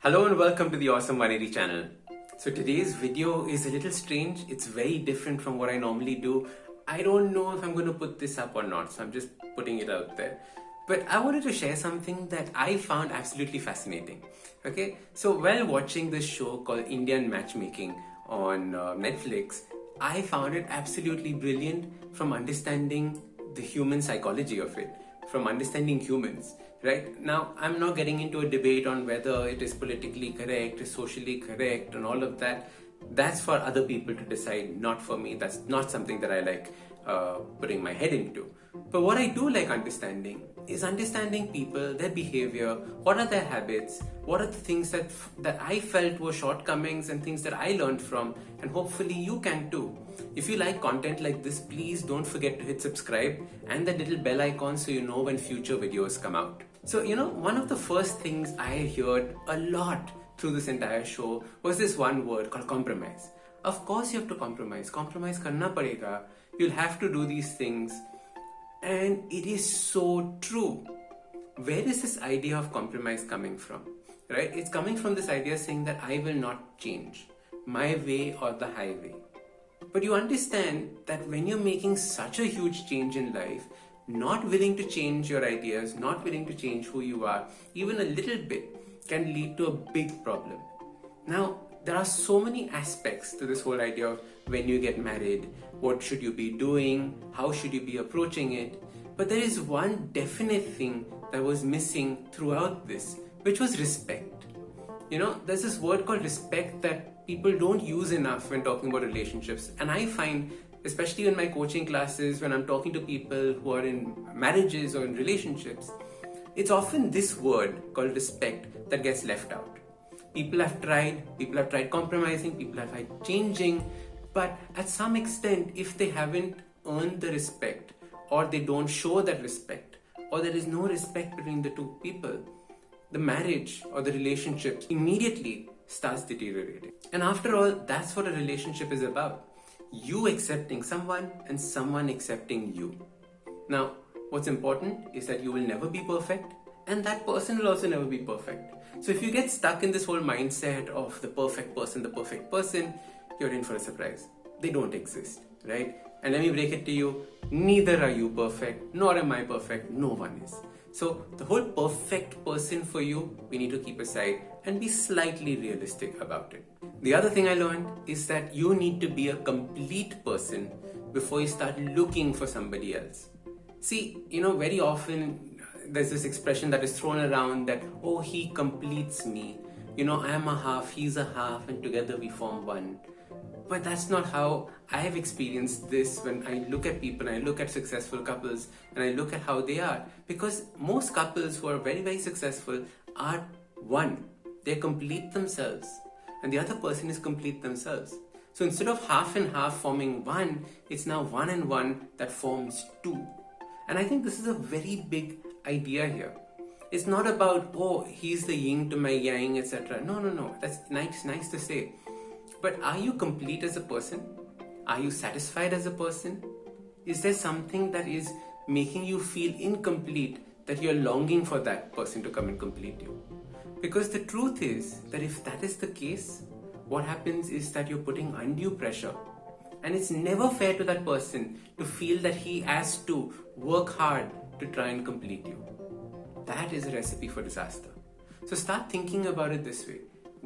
Hello and welcome to the Awesome 180 channel. So today's video is a little strange. It's very different from what I normally do. I don't know if I'm going to put this up or not, so I'm just putting it out there. But I wanted to share something that I found absolutely fascinating. Okay, so while watching this show called Indian Matchmaking on Netflix, I found it absolutely brilliant from understanding the human psychology of it, from understanding humans. Right now, I'm not getting into a debate on whether it is politically correct, is socially correct, and all of that. That's for other people to decide, not for me. That's not something that I like putting my head into. But what I do like understanding is understanding people, their behavior, what are their habits, what are the things that I felt were shortcomings and things that I learned from, and hopefully you can too. If you like content like this, please don't forget to hit subscribe and that little bell icon so you know when future videos come out. So, one of the first things I heard a lot through this entire show was this one word called compromise. Of course you have to compromise. Compromise karna padega. You'll have to do these things. And it is so true. Where is this idea of compromise coming from? Right? It's coming from this idea saying that I will not change. My way or the highway. But you understand that when you're making such a huge change in life, not willing to change your ideas, not willing to change who you are, even a little bit, can lead to a big problem. Now, there are so many aspects to this whole idea of when you get married, what should you be doing, how should you be approaching it. But there is one definite thing that was missing throughout this, which was respect. There's this word called respect that people don't use enough when talking about relationships. And I find, especially in my coaching classes, when I'm talking to people who are in marriages or in relationships, it's often this word called respect that gets left out. People have tried compromising, people have tried changing, but at some extent, if they haven't earned the respect, or they don't show that respect, or there is no respect between the two people, the marriage or the relationship immediately starts deteriorating. And after all, that's what a relationship is about. You accepting someone and someone accepting you. Now, what's important is that you will never be perfect and that person will also never be perfect. So if you get stuck in this whole mindset of the perfect person, you're in for a surprise. They don't exist, right? And let me break it to you, neither are you perfect, nor am I perfect, no one is. So the whole perfect person for you, we need to keep aside and be slightly realistic about it. The other thing I learned is that you need to be a complete person before you start looking for somebody else. See, very often there's this expression that is thrown around that, oh, he completes me. I'm a half, he's a half, and together we form one. But that's not how I have experienced this when I look at people, and I look at successful couples, and I look at how they are. Because most couples who are very, very successful are one. They complete themselves. And the other person is complete themselves. So instead of half and half forming one, it's now one and one that forms two. And I think this is a very big idea here. It's not about, oh, he's the yin to my yang, etc. No. That's nice to say. But are you complete as a person? Are you satisfied as a person? Is there something that is making you feel incomplete that you're longing for that person to come and complete you? Because the truth is that if that is the case, what happens is that you're putting undue pressure. And it's never fair to that person to feel that he has to work hard to try and complete you. That is a recipe for disaster. So start thinking about it this way.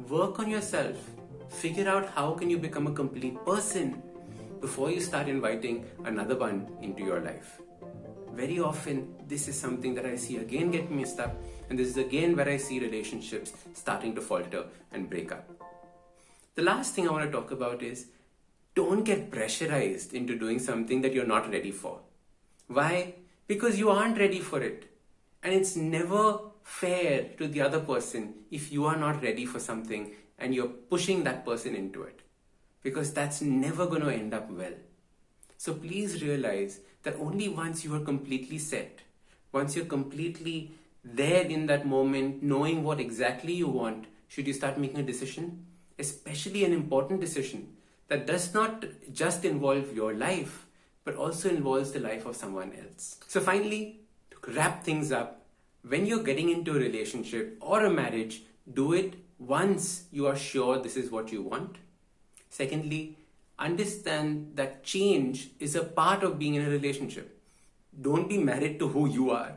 Work on yourself. Figure out how can you become a complete person before you start inviting another one into your life. Very often, this is something that I see again get messed up, and this is again where I see relationships starting to falter and break up. The last thing I want to talk about is don't get pressurized into doing something that you're not ready for. Why? Because you aren't ready for it. And it's never fair to the other person if you are not ready for something and you're pushing that person into it. Because that's never going to end up well. So please realize that only once you are completely set, once you're completely there in that moment, knowing what exactly you want, should you start making a decision, especially an important decision that does not just involve your life, but also involves the life of someone else. So finally, to wrap things up, when you're getting into a relationship or a marriage, do it once you are sure this is what you want. Secondly, understand that change is a part of being in a relationship. Don't be married to who you are,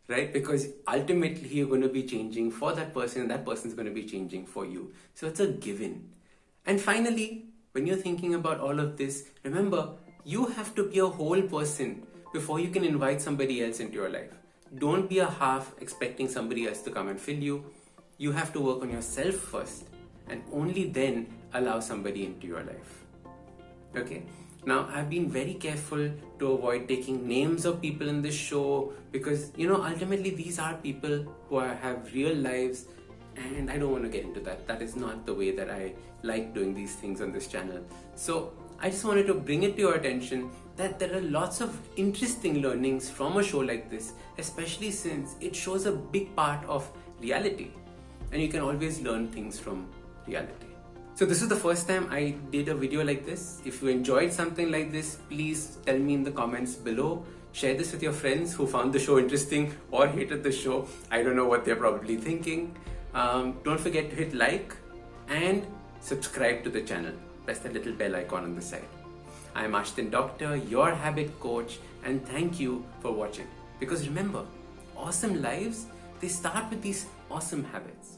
right? Because ultimately you're going to be changing for that person and that person's going to be changing for you. So it's a given. And finally, when you're thinking about all of this, remember, you have to be a whole person before you can invite somebody else into your life. Don't be a half expecting somebody else to come and fill you. You have to work on yourself first and only then allow somebody into your life. Okay? Now, I've been very careful to avoid taking names of people in this show because, ultimately these are people who have real lives and I don't want to get into that. That is not the way that I like doing these things on this channel. So I just wanted to bring it to your attention that there are lots of interesting learnings from a show like this, especially since it shows a big part of reality and you can always learn things from reality. So this is the first time I did a video like this. If you enjoyed something like this, please tell me in the comments below. Share this with your friends who found the show interesting or hated the show. I don't know what they're probably thinking. Don't forget to hit like and subscribe to the channel. Press the little bell icon on the side. I'm Ashdin Doctor, your habit coach, and thank you for watching. Because remember, awesome lives, they start with these awesome habits.